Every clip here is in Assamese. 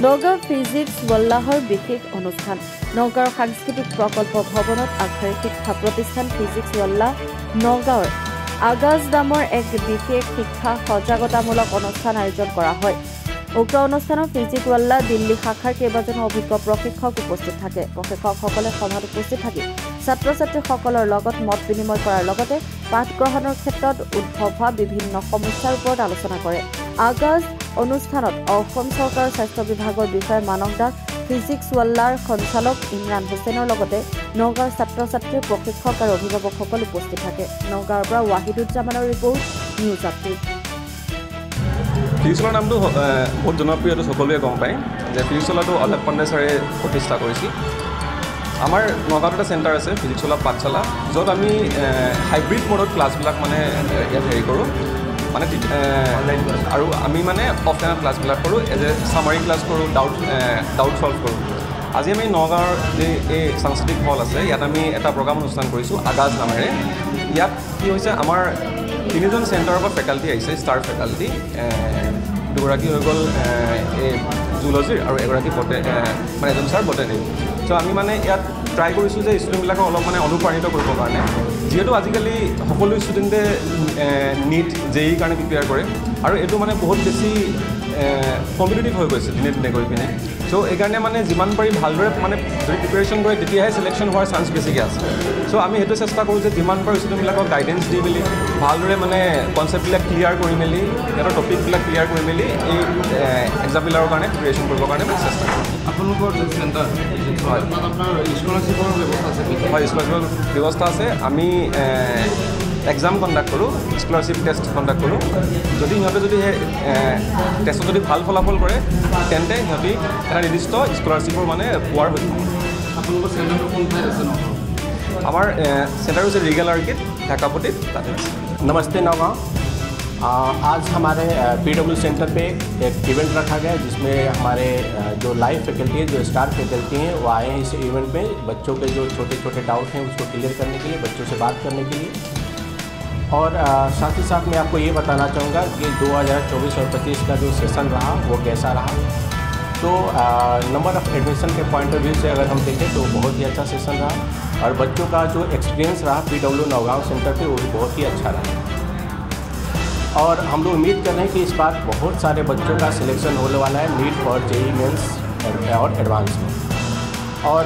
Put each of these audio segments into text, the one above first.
নগাঁও ফিজিক্স বল্লাহৰ বিশেষ অনুষ্ঠান নগাঁৱৰ সাংস্কৃতিক প্ৰকল্প ভৱনত আগশাৰীৰ শিক্ষা প্ৰতিষ্ঠান ফিজিক্স বল্লাহ নগাঁৱৰ আগাজ নামৰ এক বিশেষ শিক্ষা সজাগতামূলক অনুষ্ঠান আয়োজন কৰা হয়। উক্ত অনুষ্ঠানত ফিজিক্স বল্লাহ দিল্লী শাখাৰ কেইবাজনো অভিজ্ঞ প্ৰশিক্ষক উপস্থিত থাকে। প্ৰশিক্ষকসকলে সভাত উপস্থিত থাকি ছাত্ৰ-ছাত্ৰীসকলৰ লগত মত বিনিময় কৰাৰ লগতে পাঠ গ্ৰহণৰ ক্ষেত্ৰত উদ্ভৱ হোৱা বিভিন্ন সমস্যাৰ ওপৰত আলোচনা কৰে। আগাজ অনুষ্ঠানত অসম চৰকাৰৰ স্বাস্থ্য বিভাগৰ বিষয়া মানস দাস, ফিজিক্স ৱাল্লাৰ সঞ্চালক ইমৰান হুছেইনৰ লগতে নগাঁৱৰ ছাত্ৰ-ছাত্ৰী, প্ৰশিক্ষক আৰু অভিভাৱকসকল উপস্থিত থাকে। নগাঁৱৰ পৰা ৱাহিদুজ্জামানৰ ৰিপৰ্ট, নিউজ আপডেট। ফিজিক্স ৱাল্লাৰ নামটো বহুত জনপ্ৰিয়, সকলোৱে গম পায় যে ফিজিক্স ৱাল্লাৰটো অলেপ পাণ্ডে ছাৰে প্ৰতিষ্ঠা কৰিছিল। আমাৰ নগাঁৱত এটা চেণ্টাৰ আছে ফিজিক্স ৱাল্লাৰ পাঠশালা, য'ত আমি হাইব্ৰিড মোডত ক্লাছবিলাক মানে ইয়াত হেৰি কৰোঁ, মানে আৰু আমি মানে অফলাইনত ক্লাছবিলাক কৰোঁ, এজ এ চামাৰী ক্লাছ কৰোঁ, ডাউট ছল্ভ কৰোঁ। আজি আমি নগাঁৱৰ যে এই সাংস্কৃতিক হল আছে, ইয়াত আমি এটা প্ৰগ্ৰাম অনুষ্ঠান কৰিছোঁ আগাজ নামেৰে। ইয়াত কি হৈছে, আমাৰ 3জন চেণ্টাৰৰ পৰা ফেকাল্টি আহিছে, ষ্টাৰ ফেকাল্টি। দুগৰাকী হৈ গ'ল এই জুলজিৰ আৰু এগৰাকী মানে এজন ছাৰ বটেনী। চ' আমি মানে ইয়াত ট্ৰাই কৰিছোঁ যে ষ্টুডেণ্টবিলাকক অলপ মানে অনুপ্ৰাণিত কৰিবৰ কাৰণে, যিহেতু আজিকালি সকলো ষ্টুডেণ্টে নীট JEE কাৰণে প্ৰিপেয়াৰ কৰে আৰু এইটো মানে বহুত বেছি কম্পিটিটিভ হৈ গৈছে দিনে দিনে গৈ পিনে। চ' এইকাৰণে মানে যিমান পাৰি ভালদৰে মানে যদি প্ৰিপেৰেশ্যন কৰে তেতিয়াহে চিলেকশ্যন হোৱাৰ চান্স বেছিকৈ আছে। চ' আমি সেইটো চেষ্টা কৰোঁ যে যিমান পাৰোঁ ষ্টুডেণ্টবিলাকক গাইডেঞ্চ দি মেলি ভালদৰে মানে কনচেপ্টবিলাক ক্লিয়াৰ কৰি মেলি, সিহঁতৰ টপিকবিলাক ক্লিয়াৰ কৰি মেলি এই এক্সামবিলাকৰ কাৰণে প্ৰিপেৰেশ্যন কৰিবৰ কাৰণে আমি চেষ্টা কৰোঁ। আপোনালোকৰ যে চেণ্টাৰ হয়, আপোনাৰ স্কলাৰশ্বিপৰ ব্যৱস্থা আছে? হয়, স্কলাৰশ্বিপৰ ব্যৱস্থা আছে। আমি এক্সাম কণ্ডাক্ট কৰোঁ, স্কলাৰশ্বিপ টেষ্ট কণ্ডাক্ট কৰোঁ। যদি সিহঁতে যদি সেই টেষ্টত যদি ভাল ফলাফল কৰে তেন্তে সিহঁতি এটা নিৰ্দিষ্ট স্কলাৰশ্বিপৰ মানে পোৱাৰ হৈ থাকে। আপোনালোকৰ চেণ্টাৰটো কোন ঠাইত আছে ন? আমাৰ চেণ্টাৰ হৈছে ৰিগেল আৰ্কিড, ঢাকাপতিত, তাতে আছে। नमस्ते नौगांव। आज हमारे PW सेंटर पे एक इवेंट रखा गया जिसमें हमारे जो लाइव फैकल्टी है, जो स्टार फैकल्टी हैं, वो आए हैं इस इवेंट में बच्चों के जो छोटे छोटे डाउट हैं उसको क्लियर करने के लिए, बच्चों से बात करने के लिए। और साथ ही साथ मैं आपको ये बताना चाहूँगा कि 2024 और 25 का जो सेशन रहा वो कैसा रहा। तो नंबर ऑफ़ एडमिशन के पॉइंट ऑफ व्यू से अगर हम देखें तो बहुत ही अच्छा सेशन रहा और बच्चों का जो एक्सपीरियंस रहा PW नौगांव सेंटर पे वो भी बहुत ही अच्छा रहा। और हम लोग उम्मीद कर रहे हैं कि इस बार बहुत सारे बच्चों का सिलेक्शन होने वाला है नीट और JEE मेंस और एडवांस में। और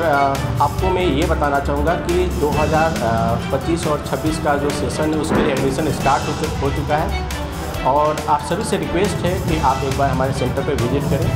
आपको मैं ये बताना चाहूँगा कि 2025 और 26 का जो सेशन है उसके लिए एडमिशन स्टार्ट हो चुका है। और आप सभी से रिक्वेस्ट है कि आप एक बार हमारे सेंटर पर विजिट करें।